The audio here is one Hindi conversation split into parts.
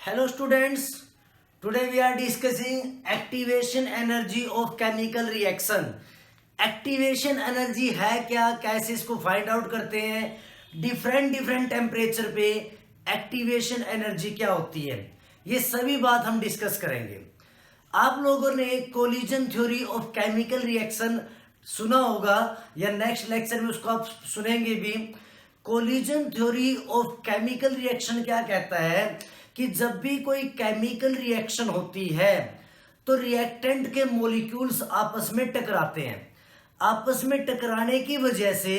Hello students, today we are discussing activation energy of chemical reaction. Activation energy है क्या, कैसे इसको फाइंड आउट करते हैं, डिफरेंट टेम्परेचर पे एक्टिवेशन एनर्जी क्या होती है, ये सभी बात हम डिस्कस करेंगे। आप लोगों ने collision theory of chemical reaction सुना होगा या नेक्स्ट लेक्चर में उसको आप सुनेंगे भी। Collision theory of chemical reaction क्या कहता है कि जब भी कोई केमिकल रिएक्शन होती है तो रिएक्टेंट के मॉलिक्यूल्स आपस में टकराते हैं। आपस में टकराने की वजह से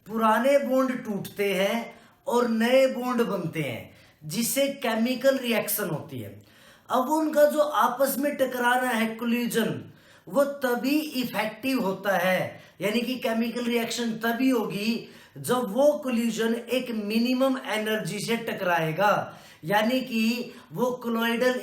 पुराने बॉन्ड टूटते हैं और नए बॉन्ड बनते हैं, जिससे केमिकल रिएक्शन होती है। अब उनका जो आपस में टकराना है कोलिजन, वो तभी इफेक्टिव होता है, यानी कि केमिकल रिएक्शन तभी होगी जब वो कोलिजन एक मिनिमम एनर्जी से टकराएगा, यानी कि वो कोलॉइडल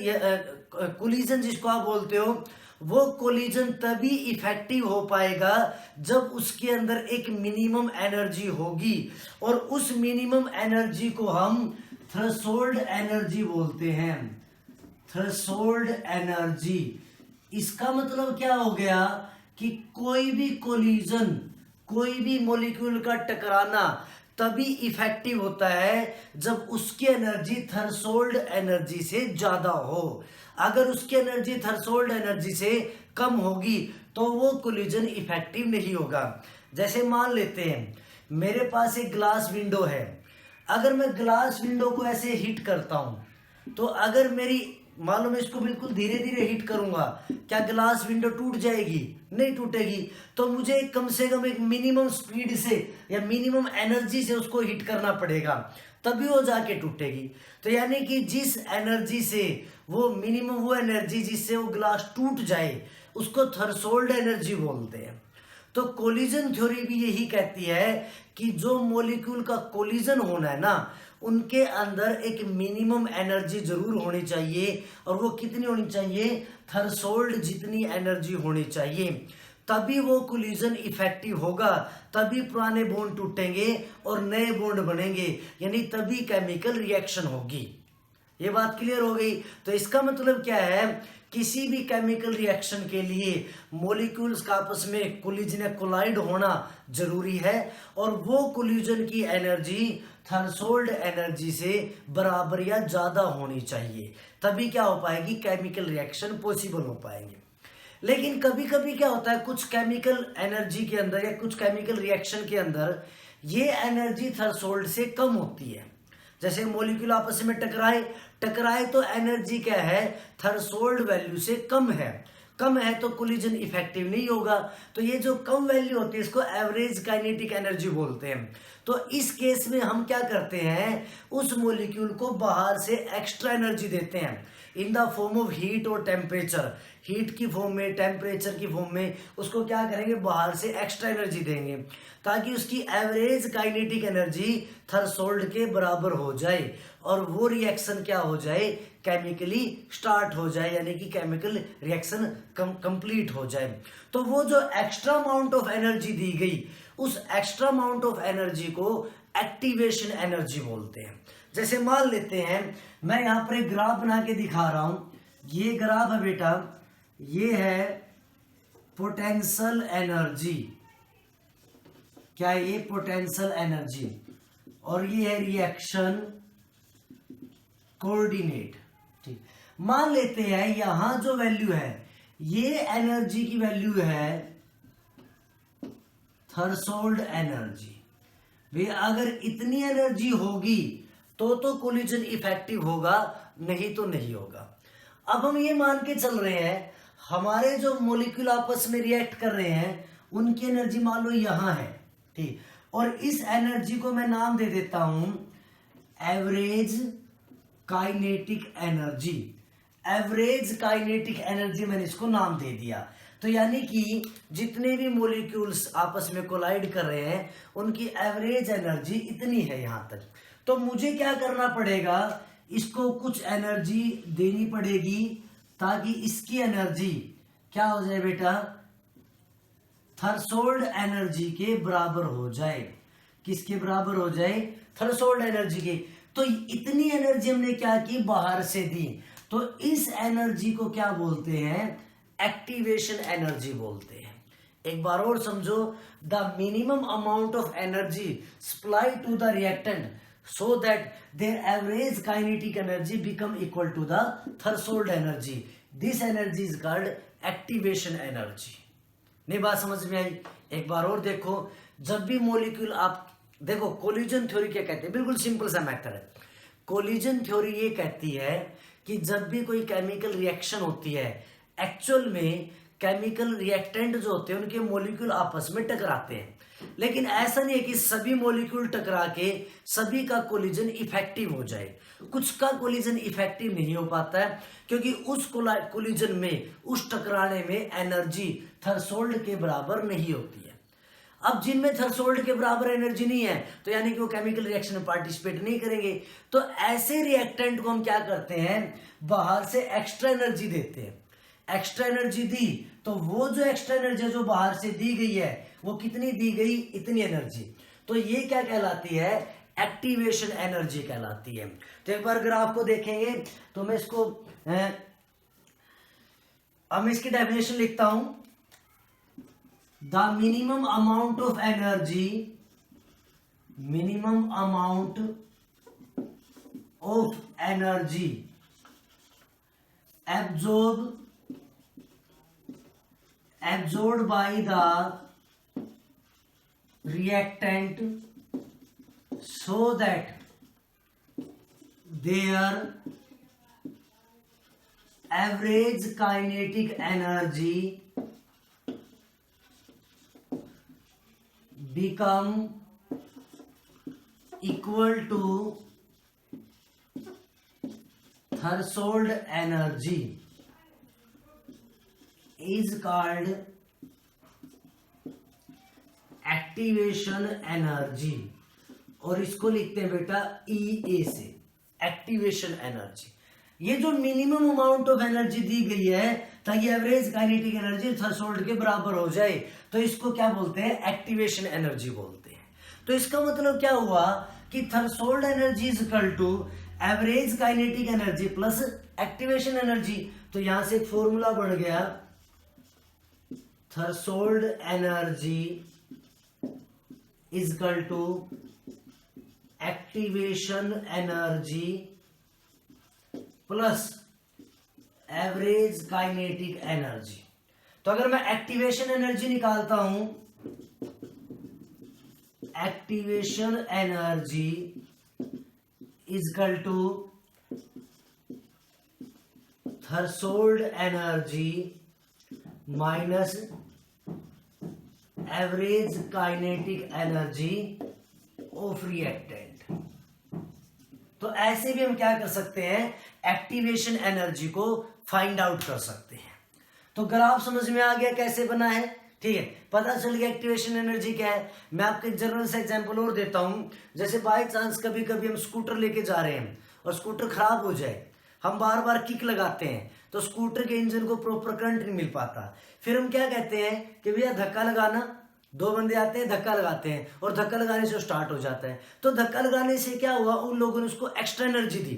कोलिजन जिसको आप बोलते हो, वो कोलिजन तभी इफेक्टिव हो पाएगा जब उसके अंदर एक मिनिमम एनर्जी होगी, और उस मिनिमम एनर्जी को हम थ्रेशोल्ड एनर्जी बोलते हैं। थ्रेशोल्ड एनर्जी, इसका मतलब क्या हो गया कि कोई भी कोलिजन, कोई भी मॉलिक्यूल का टकराना तभी इफेक्टिव होता है जब उसकी एनर्जी थ्रेशोल्ड एनर्जी से ज्यादा हो। अगर उसकी एनर्जी थ्रेशोल्ड एनर्जी से कम होगी तो वो कोलिजन इफेक्टिव नहीं होगा। जैसे मान लेते हैं मेरे पास एक ग्लास विंडो है, अगर मैं ग्लास विंडो को ऐसे हिट करता हूं तो अगर मेरी मान लो मैं इसको बिल्कुल धीरे धीरे हिट करूंगा, क्या ग्लास विंडो टूट जाएगी? नहीं टूटेगी। तो मुझे कम से कम एक मिनिमम स्पीड से या मिनिमम एनर्जी से उसको हिट करना पड़ेगा, तभी वो जाके टूटेगी। तो यानी कि जिस एनर्जी से वो मिनिमम, वो एनर्जी जिससे वो ग्लास टूट जाए, उसको थ्रेशोल्ड एनर्जी बोलते हैं। तो कोलिजन थ्योरी भी यही कहती है कि जो मॉलिक्यूल का कोलिजन होना है ना, उनके अंदर एक मिनिमम एनर्जी जरूर होनी चाहिए, और वो कितनी होनी चाहिए? थ्रेशोल्ड जितनी एनर्जी होनी चाहिए, तभी वो कोलिजन इफेक्टिव होगा, तभी पुराने बॉन्ड टूटेंगे और नए बॉन्ड बनेंगे, यानी तभी केमिकल रिएक्शन होगी। ये बात क्लियर हो गई। तो इसका मतलब क्या है, किसी भी केमिकल रिएक्शन के लिए मॉलिक्यूल्स का आपस में कोलिजन या कोलाइड होना जरूरी है, और वो कोलिजन की एनर्जी थ्रेशोल्ड एनर्जी से बराबर या ज्यादा होनी चाहिए, तभी क्या हो पाएगी? केमिकल रिएक्शन पॉसिबल हो पाएंगे। लेकिन कभी कभी क्या होता है, कुछ केमिकल एनर्जी के अंदर या कुछ केमिकल रिएक्शन के अंदर ये एनर्जी थ्रेशोल्ड से कम होती है। जैसे मॉलिक्यूल आपस में टकराए तो एनर्जी क्या है? थ्रेशोल्ड वैल्यू से कम है तो कोलिजन इफेक्टिव नहीं होगा। तो ये जो कम वैल्यू होती है इसको एवरेज काइनेटिक एनर्जी बोलते हैं। तो इस केस में हम क्या करते हैं, उस मॉलिक्यूल को बाहर से एक्स्ट्रा एनर्जी देते हैं in the form of heat और टेम्परेचर। हीट की फॉर्म में, टेम्परेचर की फॉर्म में उसको क्या करेंगे? बाहर से एक्स्ट्रा एनर्जी देंगे, ताकि उसकी एवरेज काइनेटिक एनर्जी थ्रेशोल्ड के बराबर हो जाए, और वो रिएक्शन क्या हो जाए? केमिकली स्टार्ट हो जाए, यानी कि केमिकल रिएक्शन कंप्लीट हो जाए। तो वो जो एक्स्ट्रा अमाउंट ऑफ एनर्जी दी गई, उस एक्स्ट्रा अमाउंट ऑफ एनर्जी को एक्टिवेशन एनर्जी बोलते हैं। जैसे मान लेते हैं, मैं यहां पर एक ग्राफ बना के दिखा रहा हूं। ये ग्राफ है बेटा, ये है पोटेंशियल एनर्जी। क्या है ये? Potential energy. और ये है रिएक्शन कोऑर्डिनेट। ठीक, मान लेते हैं यहां जो वैल्यू है, ये एनर्जी की वैल्यू है थ्रेशोल्ड एनर्जी। भाई अगर इतनी एनर्जी होगी तो कोलिजन इफेक्टिव होगा, नहीं तो नहीं होगा। अब हम ये मान के चल रहे हैं हमारे जो मॉलिक्यूल आपस में रिएक्ट कर रहे हैं उनकी एनर्जी मान लो यहां है, ठीक, और इस एनर्जी को मैं नाम दे देता हूं average kinetic energy. Average kinetic energy मैंने इसको नाम दे दिया। तो यानी कि जितने भी मॉलिक्यूल्स आपस में कोलाइड कर रहे हैं उनकी एवरेज एनर्जी इतनी है यहां तक। तो मुझे क्या करना पड़ेगा? इसको कुछ एनर्जी देनी पड़ेगी ताकि इसकी एनर्जी क्या हो जाए बेटा? थ्रेशोल्ड एनर्जी के बराबर हो जाए। किसके बराबर हो जाए? थ्रेशोल्ड एनर्जी के। तो इतनी एनर्जी हमने क्या की, बाहर से दी, तो इस एनर्जी को क्या बोलते हैं, एक्टिवेशन एनर्जी बोलते हैं। एक बार और समझो, the minimum amount of energy supply to the reactant so that their average kinetic energy become equal to the threshold energy, this energy is called activation energy. नहीं बात समझ में आई? एक बार और देखो, जब भी मॉलिक्यूल आप देखो, कोलिजन थ्योरी क्या कहते हैं, बिल्कुल सिंपल सा मैटर है। कोलिजन थ्योरी ये कहती है कि जब भी कोई केमिकल रिएक्शन होती है, एक्चुअल में केमिकल रिएक्टेंट जो होते हैं उनके मॉलिक्यूल आपस में टकराते हैं, लेकिन ऐसा नहीं है कि सभी मॉलिक्यूल टकरा के सभी का कोलिजन इफेक्टिव हो जाए। कुछ का कोलिजन इफेक्टिव नहीं हो पाता है, क्योंकि उस कोलिजन में, उस टकराने में एनर्जी थ्रेशोल्ड के बराबर नहीं होती है। अब जिनमें थ्रेशोल्ड के बराबर एनर्जी नहीं है, तो यानी कि वो केमिकल रिएक्शन में पार्टिसिपेट नहीं करेंगे। तो ऐसे रिएक्टेंट को हम क्या करते हैं, बाहर से एक्स्ट्रा एनर्जी देते हैं। एक्स्ट्रा एनर्जी दी, तो वो जो एक्स्ट्रा एनर्जी जो बाहर से दी गई है, वो कितनी दी गई, इतनी एनर्जी, तो ये क्या कहलाती है, एक्टिवेशन एनर्जी कहलाती है। तो एक बार ग्राफ को देखेंगे, तो मैं इसको अब मैं इसकी डेफिनेशन लिखता हूं, the minimum amount of energy, minimum amount of energy absorbed by the reactant so that their average kinetic energy become equal to threshold energy is called activation energy, और इसको लिखते हैं बेटा EA से, एक्टिवेशन एनर्जी। ये जो मिनिमम अमाउंट ऑफ एनर्जी दी गई है ताकि एवरेज काइनेटिक एनर्जी थ्रेशोल्ड के बराबर हो जाए, तो इसको क्या बोलते हैं, एक्टिवेशन एनर्जी बोलते हैं। तो इसका मतलब क्या हुआ कि threshold energy is equal to average kinetic energy plus activation energy. तो यहां से एक फॉर्मूला बन गया, threshold energy is equal to activation energy plus average kinetic energy. तो अगर मैं एक्टिवेशन एनर्जी निकालता हूं, activation energy is equal to threshold energy minus average kinetic energy of reactant. तो ऐसे भी हम क्या कर सकते हैं, एक्टिवेशन एनर्जी को फाइंड आउट कर सकते हैं। तो ग्राफ समझ में आ गया कैसे बना है, ठीक है, पता चल गया एक्टिवेशन एनर्जी क्या है। मैं आपको एक जनरल से एग्जांपल और देता हूं, जैसे बाय चांस कभी कभी हम स्कूटर लेके जा रहे हैं और स्कूटर खराब हो जाए, हम बार बार किक लगाते हैं तो स्कूटर के इंजन को प्रॉपर करंट नहीं मिल पाता, फिर हम क्या कहते हैं कि भैया धक्का लगाना, दो बंदे आते हैं धक्का लगाते हैं और धक्का लगाने से स्टार्ट हो जाता है। तो धक्का लगाने से क्या हुआ, उन लोगों ने उसको एक्स्ट्रा एनर्जी दी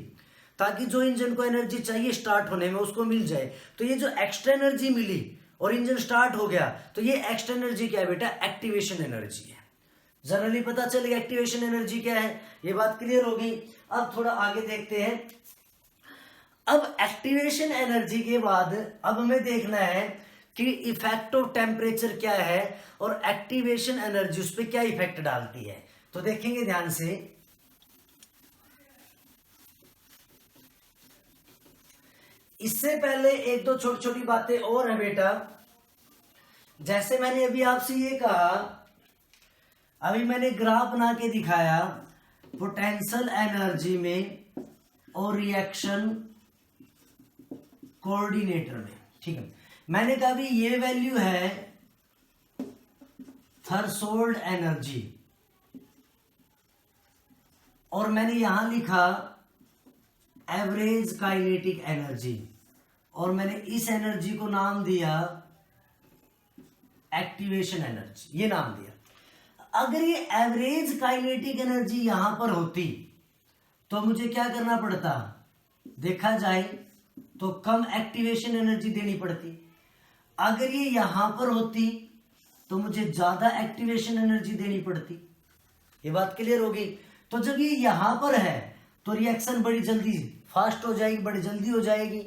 ताकि जो इंजन को एनर्जी चाहिए स्टार्ट होने में उसको मिल जाए। तो ये जो एक्स्ट्रा एनर्जी मिली और इंजन स्टार्ट हो गया, तो ये एक्स्ट्रा एनर्जी क्या है बेटा, एक्टिवेशन एनर्जी है। जनरली पता चलेगा एक्टिवेशन एनर्जी क्या है, ये बात क्लियर होगी। अब थोड़ा आगे देखते हैं। अब एक्टिवेशन एनर्जी के बाद अब हमें देखना है कि इफेक्ट ऑफ टेम्परेचर क्या है और एक्टिवेशन एनर्जी उस पर क्या इफेक्ट डालती है। तो देखेंगे ध्यान से, इससे पहले एक दो छोटी छोटी बातें और है बेटा। जैसे मैंने अभी आपसे ये कहा, अभी मैंने ग्राफ बना के दिखाया पोटेंशियल एनर्जी में और रिएक्शन कोऑर्डिनेटर में, ठीक है। मैंने कहा भी ये वैल्यू है थ्रेशोल्ड एनर्जी, और मैंने यहां लिखा एवरेज काइनेटिक एनर्जी, और मैंने इस एनर्जी को नाम दिया एक्टिवेशन एनर्जी, ये नाम दिया। अगर ये एवरेज काइनेटिक एनर्जी यहां पर होती तो मुझे क्या करना पड़ता, देखा जाए तो कम एक्टिवेशन एनर्जी देनी पड़ती। अगर ये यहां पर होती तो मुझे ज्यादा एक्टिवेशन एनर्जी देनी पड़ती। ये बात क्लियर होगी। तो जब ये यहां पर है तो रिएक्शन बड़ी जल्दी फास्ट हो जाएगी, बड़ी जल्दी हो जाएगी।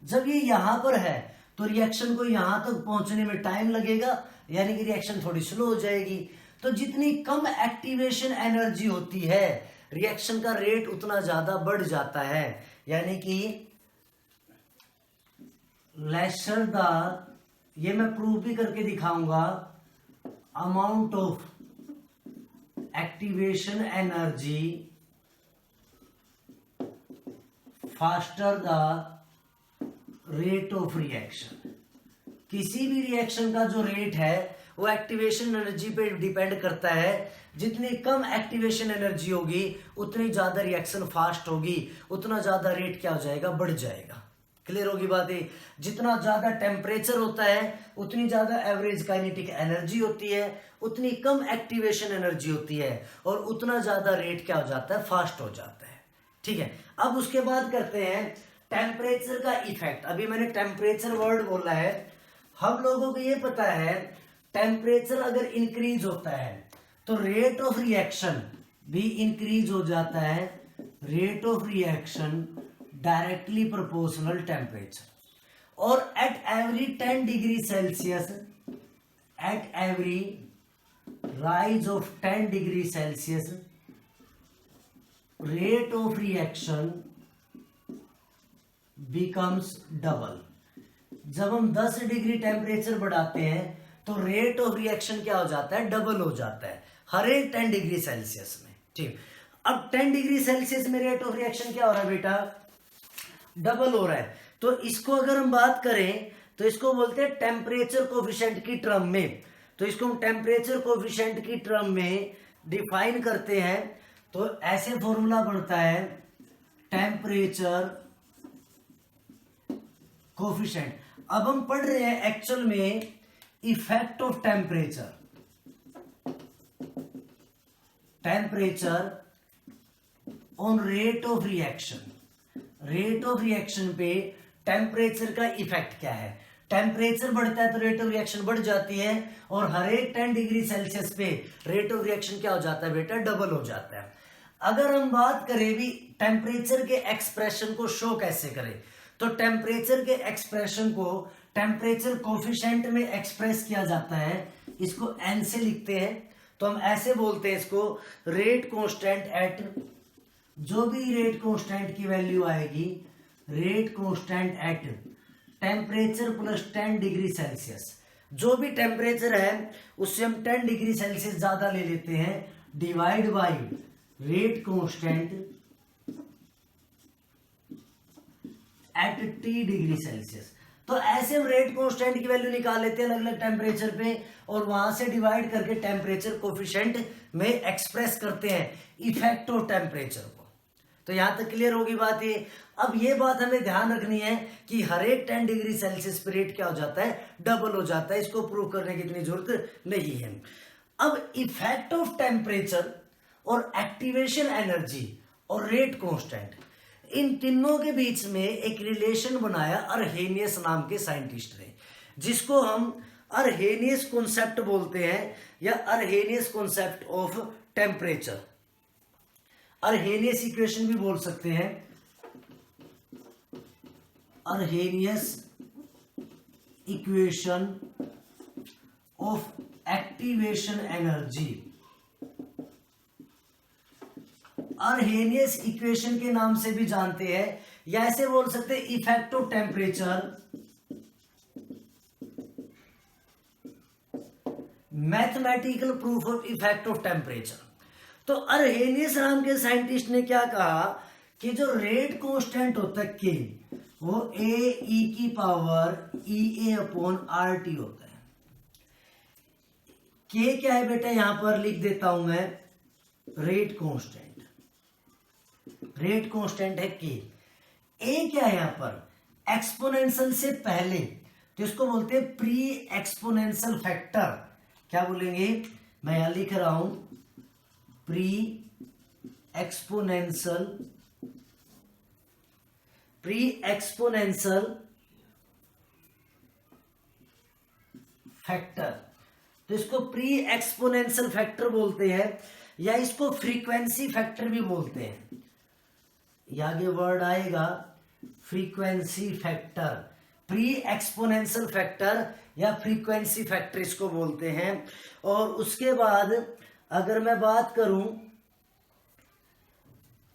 जब ये यहां पर है तो रिएक्शन को यहां तक पहुंचने में टाइम लगेगा, यानी कि रिएक्शन थोड़ी स्लो हो जाएगी। तो जितनी कम एक्टिवेशन एनर्जी होती है रिएक्शन का रेट उतना ज्यादा बढ़ जाता है, यानी कि लेसर द, ये मैं प्रूव भी करके दिखाऊंगा, amount of activation energy faster the rate of reaction. किसी भी रिएक्शन का जो रेट है वो एक्टिवेशन एनर्जी पे डिपेंड करता है। जितनी कम एक्टिवेशन एनर्जी होगी उतनी ज्यादा रिएक्शन फास्ट होगी, उतना ज्यादा रेट क्या हो जाएगा, बढ़ जाएगा। क्लियर होगी बातें। जितना ज्यादा टेम्परेचर होता है उतनी ज्यादा एवरेज काइनेटिक एनर्जी होती है, उतनी कम एक्टिवेशन एनर्जी होती है और उतना ज्यादा रेट क्या हो जाता है, फास्ट हो जाता है। ठीक है, अब उसके बाद करते हैं टेम्परेचर का इफेक्ट। अभी मैंने टेम्परेचर वर्ड बोला है, हम लोगों को ये पता है टेम्परेचर अगर इंक्रीज होता है तो रेट ऑफ रिएक्शन भी इंक्रीज हो जाता है। Rate of reaction directly proportional temperature. और at every 10 degree Celsius, at every rise of 10 degree Celsius, rate of reaction becomes double. जब हम 10 डिग्री टेम्परेचर बढ़ाते हैं तो रेट ऑफ रिएक्शन क्या हो जाता है, डबल हो जाता है हर एक 10 डिग्री सेल्सियस में। ठीक, अब 10 डिग्री सेल्सियस में रेट ऑफ रिएक्शन क्या हो रहा है बेटा, डबल हो रहा है। तो इसको अगर हम बात करें तो इसको बोलते हैं टेम्परेचर कोफिशिएंट की टर्म में। तो इसको हम टेम्परेचर कोफिशिएंट की टर्म में डिफाइन करते हैं। तो ऐसे फॉर्मूला बनता है टेम्परेचर कोफिशिएंट। अब हम पढ़ रहे हैं एक्चुअल में effect of temperature, temperature on rate of reaction. Rate of reaction पे टेम्परेचर का इफेक्ट क्या है। टेम्परेचर बढ़ता है तो रेट ऑफ रिएक्शन बढ़ जाती है और हर एक 10 डिग्री सेल्सियस पे रेट ऑफ रिएक्शन क्या हो जाता है बेटा, डबल हो जाता है। अगर हम बात करें भी टेम्परेचर के एक्सप्रेशन को शो कैसे करें, तो टेम्परेचर के एक्सप्रेशन को टेम्परेचर कोफिशिएंट में एक्सप्रेस किया जाता है। इसको n से लिखते हैं। तो हम ऐसे बोलते हैं इसको, रेट कांस्टेंट एट, जो भी रेट कांस्टेंट की वैल्यू आएगी, rate constant at temperature plus 10 degree Celsius. जो भी टेम्परेचर है उससे हम 10 डिग्री सेल्सियस ज्यादा ले लेते हैं, divide by rate constant eight T degree Celsius. तो ऐसे हम रेट कांस्टेंट की वैल्यू निकाल लेते हैं अलग अलग टेम्परेचर पे और वहां से डिवाइड करके टेम्परेचर कोफिशिएंट में एक्सप्रेस करते हैं इफेक्ट ऑफ टेम्परेचर को। तो यहां तक क्लियर होगी बात ये। अब ये बात हमें ध्यान रखनी है कि हर एक 10 डिग्री सेल्सियस पे रेट क्या हो जाता है, डबल हो जाता है। इसको प्रूव करने की इतनी जरूरत नहीं है। अब इफेक्ट ऑफ टेम्परेचर और एक्टिवेशन एनर्जी और रेट कांस्टेंट, इन तीनों के बीच में एक रिलेशन बनाया अर्हेनियस नाम के साइंटिस्ट ने, जिसको हम अर्हेनियस कॉन्सेप्ट बोलते हैं या Arrhenius concept of temperature. Arrhenius equation भी बोल सकते हैं, Arrhenius equation of activation energy. Arrhenius equation के नाम से भी जानते हैं या ऐसे बोल सकते हैं effect of temperature, mathematical proof of effect of temperature. तो अर्हेनियस नाम के साइंटिस्ट ने क्या कहा कि जो रेट कांस्टेंट होता है के, वो ए की पावर ई अपॉन आर टी होता है। के क्या है बेटा, यहां पर लिख देता हूं मैं, रेट कांस्टेंट। रेट कांस्टेंट है के। ए क्या है यहां पर, एक्सपोनेंशियल से पहले, तो इसको बोलते हैं प्री एक्सपोनेंशियल फैक्टर। क्या बोलेंगे, मैं यहां लिख रहा हूं pre exponential pre exponential factor, तो इसको प्री एक्सपोनेंशियल फैक्टर बोलते हैं या इसको फ्रीक्वेंसी फैक्टर भी बोलते हैं। ये आगे वर्ड आएगा frequency factor, pre exponential factor या फ्रीक्वेंसी फैक्टर इसको बोलते हैं। और उसके बाद अगर मैं बात करूं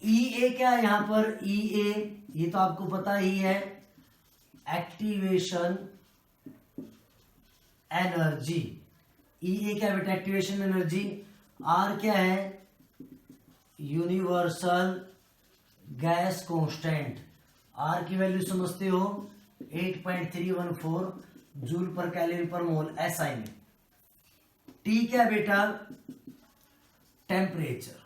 ई ए, क्या है यहां पर ई ए, ये तो आपको पता ही है, एक्टिवेशन एनर्जी। ई ए क्या बेटा, एक्टिवेशन एनर्जी। आर क्या है, यूनिवर्सल गैस कांस्टेंट। आर की वैल्यू समझते हो 8.314 जूल पर कैलोरी पर मोल एसआई में। टी क्या बेटा, टेम्परेचर।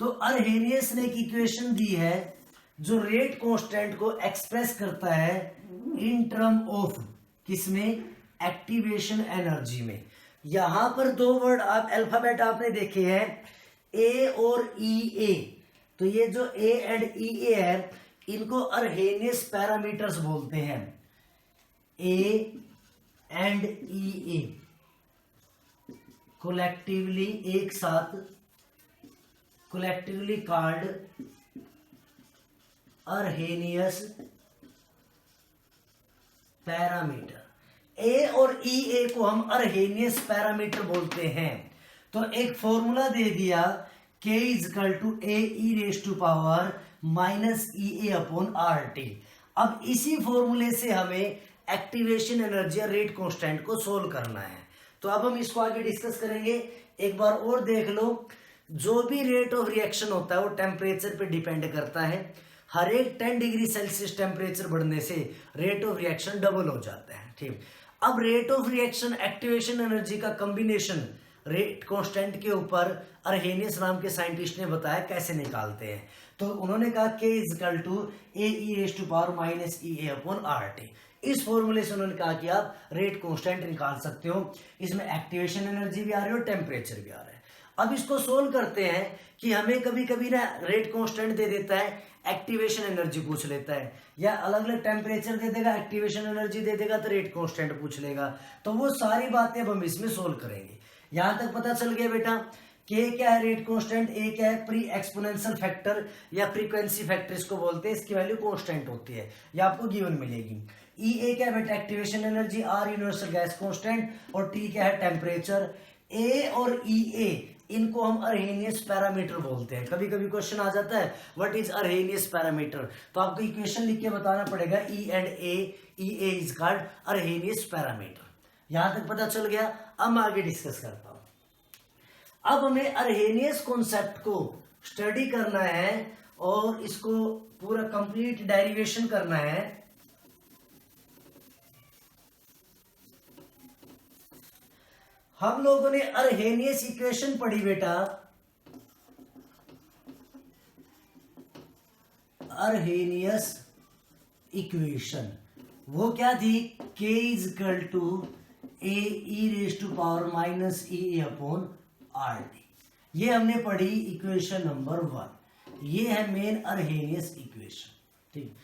तो अर्हेनियस ने एक इक्वेशन दी है जो रेट कांस्टेंट को एक्सप्रेस करता है इन टर्म ऑफ, किसमें, एक्टिवेशन एनर्जी में। यहां पर दो वर्ड आप अल्फाबेट आपने देखे हैं, ए और ई ए। तो ये जो ए एंड ई ए है इनको अर्हेनियस पैरामीटर्स बोलते हैं। A and E A collectively, एक साथ, कोलेक्टिवली कॉल्ड अर्हेनियस पैरामीटर। ए और ई ए को हम अर्हेनियस पैरामीटर बोलते हैं। तो एक फॉर्मूला दे दिया, K is equal to A E raise to power minus E A upon R T. अब इसी फॉर्मूले से हमें एक्टिवेशन एनर्जी या रेट कांस्टेंट को सोल्व करना है। तो अब हम इसको आगे डिस्कस करेंगे। एक बार और देख लो, जो भी रेट ऑफ रिएक्शन होता है वो टेम्परेचर पे डिपेंड करता है। हर एक 10 डिग्री सेल्सियस टेम्परेचर बढ़ने से रेट ऑफ रिएक्शन डबल हो जाता है। ठीक, अब rate of reaction activation energy का कॉम्बिनेशन रेट कांस्टेंट के ऊपर अर्हेनियस नाम के साइंटिस्ट ने बताया कैसे निकालते हैं। तो उन्होंने कहा K is equal to A E raise to power minus E A upon R T. इस फॉर्मूले से उन्होंने कहा कि आप रेट कांस्टेंट निकाल सकते हो। इसमें एक्टिवेशन एनर्जी भी आ रही है और टेम्परेचर भी आ रहा है। अब इसको सोल्व करते हैं कि हमें कभी कभी ना रेट कांस्टेंट दे देता है, एक्टिवेशन एनर्जी पूछ लेता है, या अलग अलग टेम्परेचर दे देगा, एक्टिवेशन एनर्जी दे देगा तो रेट कांस्टेंट पूछ लेगा। तो वो सारी बातें अब हम इसमें सोल्व करेंगे। यहां तक पता चल गया बेटा, के क्या है रेट कांस्टेंट, ए क्या है प्री एक्सपोनेंशियल फैक्टर या फ्रीक्वेंसी फैक्टर इसको बोलते हैं, इसकी वैल्यू कांस्टेंट होती है, ये आपको गिवन मिलेगी। ई ए क्या है बेटा, activation energy, R universal gas constant, और टी क्या है टेम्परेचर। ए और ई ए इनको हम अर्हेनियस पैरामीटर बोलते हैं। कभी कभी क्वेश्चन आ जाता है व्हाट इज अर्हेनियस पैरामीटर, तो आपको इक्वेशन लिख के बताना पड़ेगा E and A, E A is called Arrhenius parameter. यहां तक पता चल गया। अब मैं आगे डिस्कस करता हूं। अब हमें अर्हेनियस कॉन्सेप्ट को स्टडी करना है और इसको पूरा कंप्लीट डेरिवेशन करना है। हम लोगों ने अर्हेनियस इक्वेशन पढ़ी बेटा, अर्हेनियस इक्वेशन वो क्या थी, K is equal to A E raise to power minus E A upon R T. ये हमने पढ़ी इक्वेशन नंबर 1। ये है मेन अर्हेनियस इक्वेशन। ठीक,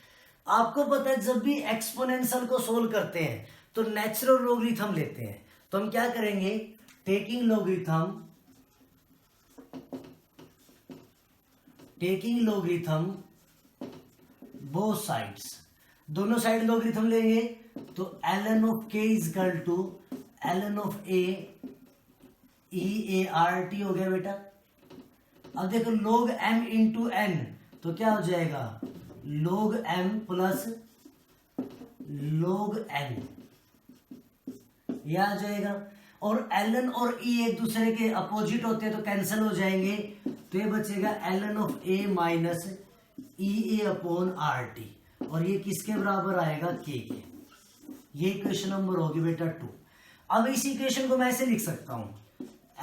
आपको पता है जब भी एक्सपोनेंशियल को सोल्व करते हैं तो नेचुरल लॉगरिथम लेते हैं। तो हम क्या करेंगे, टेकिंग लॉगरिथम बोथ साइड्स, दोनों साइड लॉगरिथम लेंगे। तो ln of k is equal to ln of a E A R T हो गया बेटा। अब देखो log m इंटू n, तो क्या हो जाएगा log m plus log n, यह आ जाएगा। और ln और e एक दूसरे के अपोजिट होते हैं तो कैंसिल हो जाएंगे, तो ये बचेगा ln of a minus E A upon R T, और ये किसके बराबर आएगा, k के। ये इक्वेशन नंबर होगी बेटा 2। अब इस इक्वेशन को मैं ऐसे लिख सकता हूं,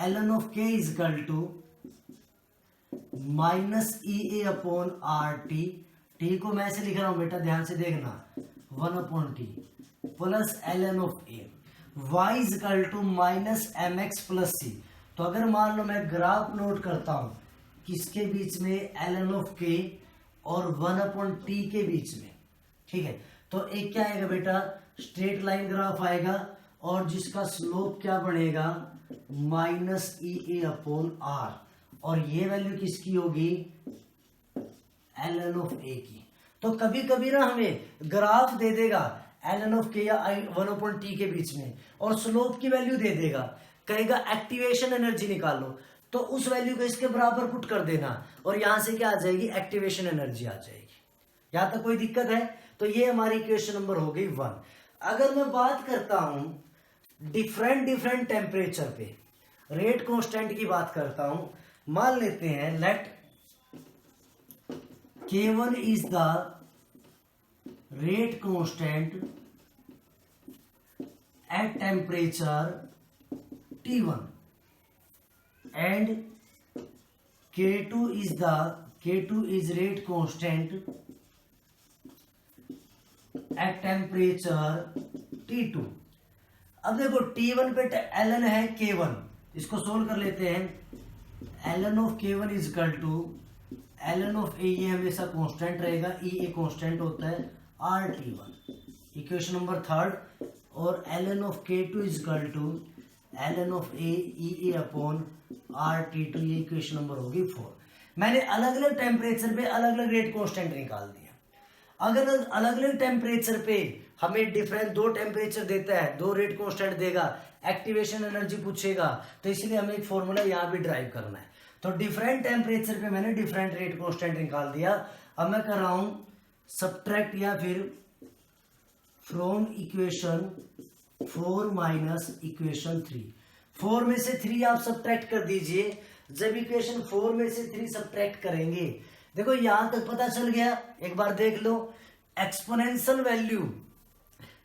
ln of k is equal to minus E A upon R T. T को मैं ऐसे लिख रहा हूं बेटा, ध्यान से देखना, 1 upon T plus ln of a। y is equal to minus M X plus C. तो अगर मान लो मैं ग्राफ प्लॉट करता हूं किसके बीच में, ln ऑफ k और 1/t के बीच में, ठीक है। तो एक क्या आएगा बेटा, स्ट्रेट लाइन ग्राफ आएगा और जिसका स्लोप क्या बनेगा, -EA/r, और ये वैल्यू किसकी होगी, ln ऑफ a की। तो कभी कभी ना हमें ग्राफ दे देगा ln ऑफ k या 1/t के बीच में और स्लोप की वैल्यू दे देगा, कहेगा एक्टिवेशन एनर्जी निकालो, तो उस वैल्यू को इसके बराबर पुट कर देना और यहां से क्या आ जाएगी, एक्टिवेशन एनर्जी आ जाएगी। यहां तक कोई दिक्कत है? तो ये हमारी इक्वेशन नंबर हो गई 1। अगर मैं बात करता हूं डिफरेंट टेम्परेचर पे रेट कांस्टेंट की बात करता हूं, मान लेते हैं late K1 is the rate constant at temperature T1 and K2 is rate constant at temperature T2। अब देखो T1 पे ln है K1, इसको सोल्व कर लेते हैं। ln of K1 is equal to ln of A, ये हमेशा कांस्टेंट रहेगा, ई ए कांस्टेंट होता है, RT1 इक्वेशन नंबर 3। और ln of K2 is equal to ln of A E A upon RT2, ये इक्वेशन नंबर होगी 4। मैंने अलग अलग टेम्परेचर पे अलग अलग रेट कांस्टेंट निकाल दिया। अगर अलग अलग टेम्परेचर पे हमें डिफरेंट दो टेम्परेचर देता है, दो रेट कांस्टेंट देगा, एक्टिवेशन एनर्जी पूछेगा, तो इसलिए हमें एक फॉर्मूला यहाँ भी ड्राइव करना है। तो डिफरेंट टेम्परेचर पे मैंने डिफरेंट रेट कांस्टेंट निकाल दिया। अब मैं कर रहा हूं सब्ट्रैक्ट या फिर फ्रॉम इक्वेशन 4 माइनस इक्वेशन 3। 4 में से 3 आप सब्ट्रैक्ट कर दीजिए। जब इक्वेशन 4 में से 3 सब्ट्रैक्ट करेंगे, देखो यहां तक पता चल गया, एक बार देख लो, एक्सपोनेंशियल वैल्यू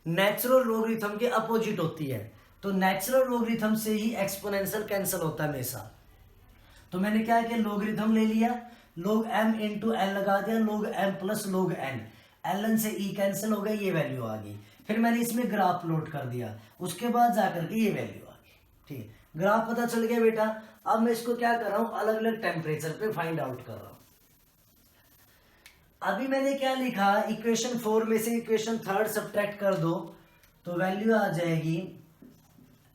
नेचुरल लॉगरिथम के अपोजिट होती है, तो नेचुरल लॉगरिथम से ही एक्सपोनेंशियल कैंसिल होता है हमेशा। तो मैंने क्या किया, लॉगरिथम ले लिया, log m इंटू एन लगा दिया, log m plus log n, ln से e कैंसिल हो गया, ये वैल्यू आ गई। फिर मैंने इसमें ग्राफ प्लॉट कर दिया, उसके बाद जाकर के ये वैल्यू आ गई, ठीक है। ग्राफ पता चल गया बेटा। अब मैं इसको क्या कर रहा हूं, अलग अलग टेम्परेचर पे फाइंड आउट कर रहा हूं। अभी मैंने क्या लिखा, इक्वेशन 4 में से इक्वेशन 3 सब्ट्रैक्ट कर दो, तो वैल्यू आ जाएगी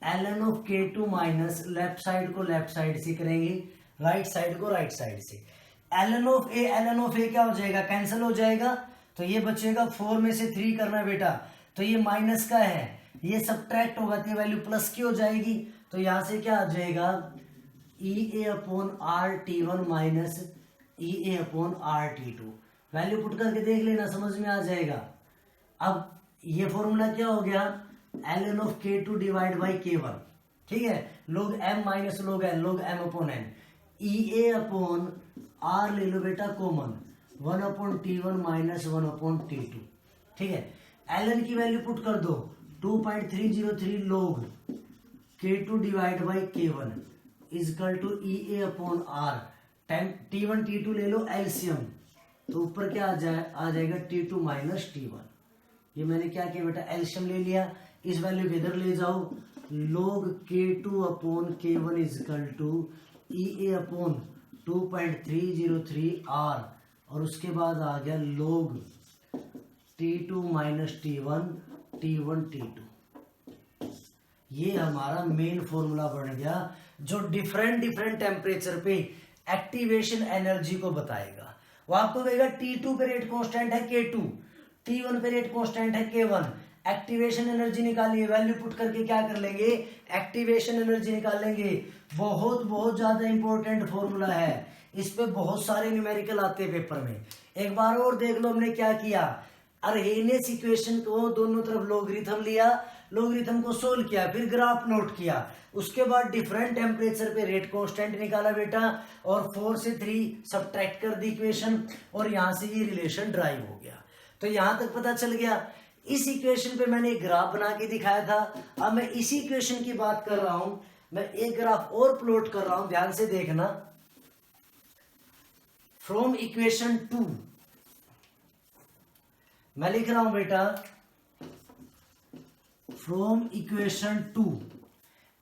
ln of K2 minus, left side को लेफ्ट साइड से करेंगे, राइट साइड को राइट साइड से। ln ऑफ ए क्या हो जाएगा, कैंसिल हो जाएगा, तो ये बचेगा। 4 में से 3 करना है बेटा, तो ये माइनस का है, ये सब्ट्रैक्ट होगा तो ये वैल्यू प्लस की हो जाएगी। तो यहां से क्या आ जाएगा, EA/RT1 minus EA/RT2। Value put करके देख लेना, समझ में आ जाएगा। अब ये फॉर्मूला क्या हो गया, ln of K2 divide by K1, ठीक है, log m minus log n, log m/n, EA/R ले लो बेटा कॉमन, 1/T1 माइनस 1/T2, ठीक है। ln की वैल्यू पुट कर दो, 2.303 log K2 divide by K1 is equal to EA/R। T1 T2 ले लो एलसीएम, तो ऊपर क्या आ जाएगा T2 माइनस T1। ये मैंने क्या किया बेटा, एलसीएम ले लिया, इस वैल्यू को इधर ले जाओ, log K2/K1 is equal to EA/2.303R, और उसके बाद आ गया log T2 minus T1 T2। ये हमारा मेन फॉर्मूला बन गया, जो डिफरेंट टेम्परेचर पे एक्टिवेशन एनर्जी को बताएगा। वो आपको कहेगा T2 पे रेट कांस्टेंट है K2, T1 पे रेट कांस्टेंट है K1, एक्टिवेशन एनर्जी निकालिए, वैल्यू पुट करके क्या कर लेंगे, एक्टिवेशन एनर्जी निकाल लेंगे। बहुत ज्यादा इंपॉर्टेंट फॉर्मूला है, इस पे बहुत सारे न्यूमेरिकल आते हैं पेपर में। एक बार और देख लो हमने क्या किया, अरहेनियस इक्वेशन को दोनों तरफ लॉगरिथम लिया, लॉगरिथम को सोल्व किया, फिर ग्राफ नोट किया, उसके बाद डिफरेंट टेम्परेचर पे रेट कांस्टेंट निकाला बेटा, और 4 से 3 सब्ट्रैक्ट कर दी इक्वेशन, और यहां से ये रिलेशन ड्राइव हो गया। तो यहां तक पता चल गया। इस इक्वेशन पे मैंने एक ग्राफ बना के दिखाया था। अब मैं इसी इक्वेशन की बात कर रहा हूं, मैं एक ग्राफ और प्लॉट कर रहा हूं, ध्यान से देखना। फ्रॉम इक्वेशन 2 मैं लिख रहा हूं बेटा, फ्रॉम इक्वेशन 2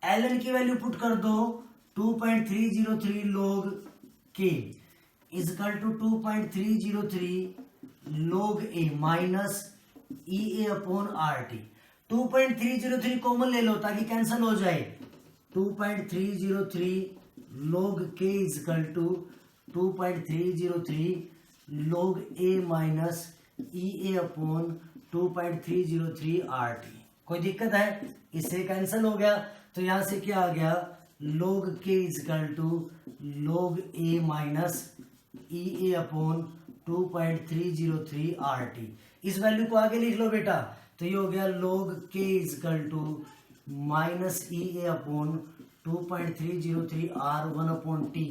ln की वैल्यू पुट कर दो, 2.303 log k is equal to 2.303 log a minus E A upon R T. 2.303 common ले लो ताकि कैंसल हो जाए। 2.303 log k is equal to 2.303 log a minus E A upon 2.303 R T. कोई दिक्कत है? इससे कैंसल हो गया तो यहां से क्या आ गया, log k is equal to log a minus E A upon 2.303 R T. इस वैल्यू को आगे लिख लो बेटा, तो ये हो गया log k is equal to minus E A upon 2.303 R 1 upon T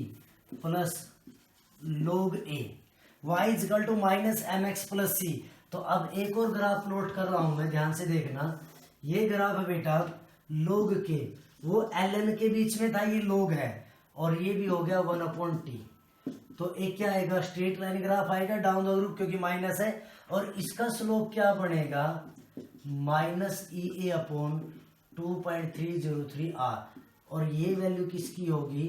plus log a y is equal to minus M X plus C. तो अब एक और ग्राफ प्लॉट कर रहा हूं मैं, ध्यान से देखना। ये ग्राफ है बेटा log k, वो ln के बीच में था, ये log है, और ये भी हो गया 1 अपॉन टी। तो एक क्या आएगा, स्ट्रेट लाइन ग्राफ आएगा डाउन द ग्रुप, क्योंकि माइनस है, और इसका स्लोप क्या बनेगा, minus E A upon 2.303 R, और ये वैल्यू किसकी होगी,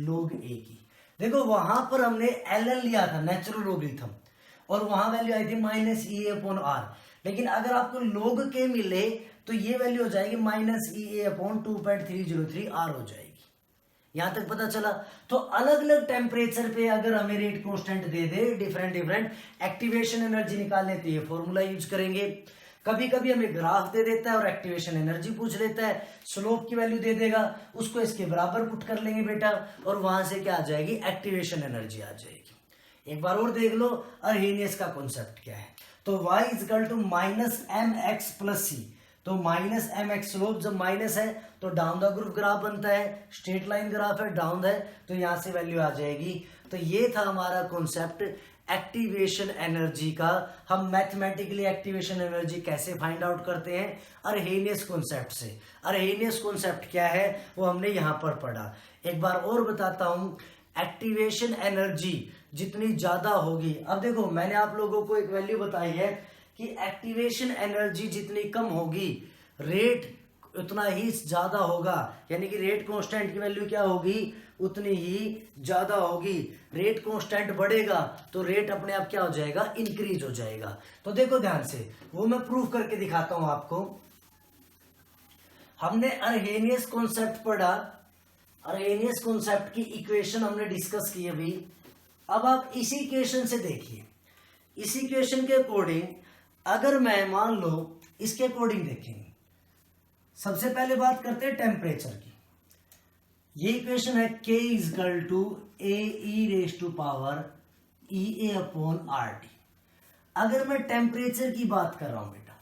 log a की। देखो वहां पर हमने ln लिया था, नेचुरल लॉगरिथम, और वहां वैल्यू आई थी minus E A upon R. लेकिन अगर आपको log k मिले तो ये वैल्यू हो जाएगी minus E A upon 2.303 R हो जाएगी। यहां तक पता चला। तो अलग अलग टेम्परेचर पे अगर हमें रेट कांस्टेंट दे दे, डिफरेंट डिफरेंट एक्टिवेशन एनर्जी निकालने, तो ये फॉर्मूला यूज करेंगे। कभी कभी हमें ग्राफ दे देता है और एक्टिवेशन एनर्जी पूछ लेता है, स्लोप की वैल्यू दे देगा, उसको इसके बराबर पुट कर लेंगे बेटा, और वहां से क्या आ जाएगी, एक्टिवेशन एनर्जी आ जाएगी। एक बार और देख लो अर्हेनियस का कॉन्सेप्ट क्या है। तो y is equal to minus M X plus C. तो माइनस एम एक्स स्लोप जब माइनस है तो डाउन द ग्रुप ग्राफ बनता है, स्ट्रेट लाइन ग्राफ है, डाउन है, तो यहां से वैल्यू आ जाएगी। तो ये था हमारा कॉन्सेप्ट एक्टिवेशन एनर्जी का। हम मैथमेटिकली एक्टिवेशन एनर्जी कैसे फाइंड आउट करते हैं, अर्हेनियस कॉन्सेप्ट से। अर्हेनियस कॉन्सेप्ट क्या है वो हमने यहां पर पढ़ा। एक बार और बताता हूं, एक्टिवेशन एनर्जी जितनी ज्यादा होगी, अब देखो मैंने आप लोगों को एक वैल्यू बताई है कि एक्टिवेशन एनर्जी जितनी कम होगी रेट उतना ही ज्यादा होगा, यानी कि रेट कांस्टेंट की वैल्यू क्या होगी, उतनी ही ज्यादा होगी। रेट कांस्टेंट बढ़ेगा तो रेट अपने आप क्या हो जाएगा, इंक्रीज हो जाएगा। तो देखो ध्यान से, वो मैं प्रूफ करके दिखाता हूं आपको। हमने अर्हेनियस कॉन्सेप्ट पढ़ा, अर्हेनियस कॉन्सेप्ट की इक्वेशन हमने डिस्कस की अभी। अब आप इसी इक्वेशन से देखिए, इसी इक्वेशन के अकॉर्डिंग अगर मैं मान लो इसके अकॉर्डिंग देखेंगे, सबसे पहले बात करते हैं टेम्परेचर की। ये इक्वेशन है k is equal to A E raise to power E A upon R T. अगर मैं टेम्परेचर की बात कर रहा हूं बेटा,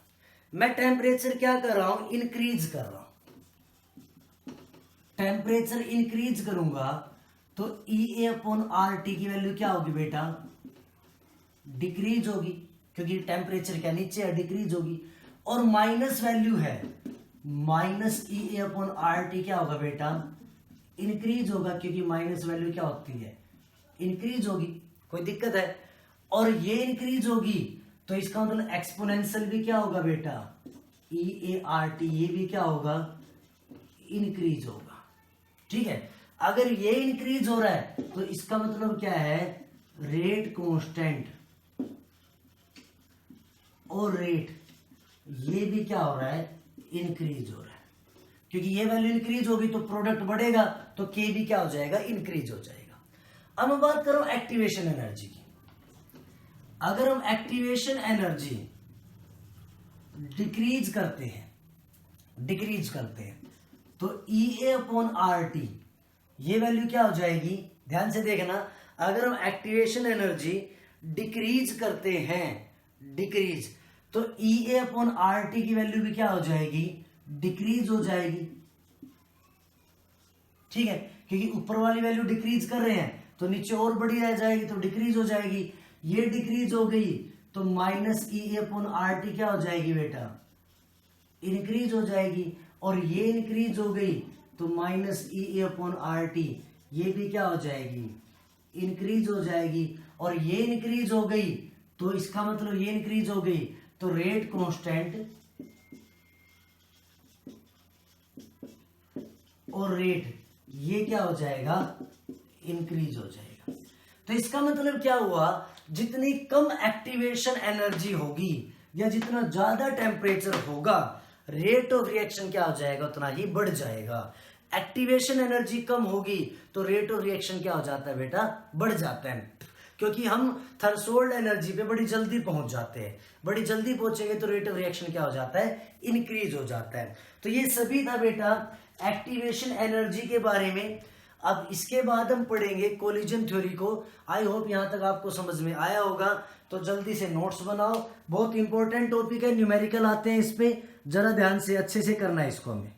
मैं टेम्परेचर क्या कर रहा हूं, इंक्रीज कर रहा हूं। टेम्परेचर इंक्रीज करूंगा तो ई ए अपॉन आर टी की वैल्यू क्या होगी बेटा, डिक्रीज होगी, क्योंकि टेम्परेचर क्या नीचे है, डिक्रीज होगी। और माइनस वैल्यू है, minus E A upon R T क्या होगा बेटा, इंक्रीज होगा, क्योंकि माइनस वैल्यू क्या होती है, इंक्रीज होगी। कोई दिक्कत है? और ये इंक्रीज होगी तो इसका मतलब एक्सपोनेंशियल भी क्या होगा बेटा, ई ए आर टी, ये भी क्या होगा, इंक्रीज होगा। ठीक है, अगर ये इंक्रीज हो रहा है तो इसका मतलब क्या है, रेट कांस्टेंट और रेट ये भी क्या हो रहा है, इंक्रीज हो रहा है। क्योंकि ये वैल्यू इंक्रीज होगी तो प्रोडक्ट बढ़ेगा, तो के भी क्या हो जाएगा, इंक्रीज हो जाएगा। अब मैं बात करूं एक्टिवेशन एनर्जी की। अगर हम एक्टिवेशन एनर्जी डिक्रीज करते हैं तो ई ए अपॉन आर टी ये वैल्यू क्या हो जाएगी, ध्यान से देखना। अगर हम एक्टिवेशन एनर्जी डिक्रीज करते हैं, डिक्रीज, तो ई ए अपॉन आर टी की वैल्यू भी क्या हो जाएगी, डिक्रीज हो जाएगी। ठीक है, क्योंकि ऊपर वाली वैल्यू डिक्रीज कर रहे हैं तो नीचे और बड़ी रह जाएगी, तो डिक्रीज हो जाएगी। ये डिक्रीज हो गई तो minus E A upon R T क्या हो जाएगी बेटा, इंक्रीज हो जाएगी। और ये इंक्रीज हो गई तो minus E A upon R T ये भी क्या हो जाएगी, इंक्रीज हो जाएगी। और ये इंक्रीज हो गई तो इसका मतलब ये इंक्रीज हो गई तो रेट कांस्टेंट और रेट ये क्या हो जाएगा, इंक्रीज हो जाएगा। तो इसका मतलब क्या हुआ, जितनी कम एक्टिवेशन एनर्जी होगी या जितना ज्यादा टेम्परेचर होगा, रेट ऑफ रिएक्शन क्या हो जाएगा, उतना ही बढ़ जाएगा। एक्टिवेशन एनर्जी कम होगी तो रेट ऑफ रिएक्शन क्या हो जाता है बेटा, बढ़ जाता है, क्योंकि हम थ्रेशोल्ड एनर्जी पे बड़ी जल्दी पहुंच जाते हैं। बड़ी जल्दी पहुंचेंगे तो रेट ऑफ रिएक्शन क्या हो जाता है, इंक्रीज हो जाता है। तो ये सभी था बेटा एक्टिवेशन एनर्जी के बारे में। अब इसके बाद हम पढ़ेंगे कोलिजन थ्योरी को। आई होप यहां तक आपको समझ में आया होगा। तो जल्दी से नोट्स बनाओ, बहुत इंपॉर्टेंट टॉपिक है, न्यूमेरिकल आते हैं इस पे, जरा ध्यान से अच्छे से करना है इसको हमें।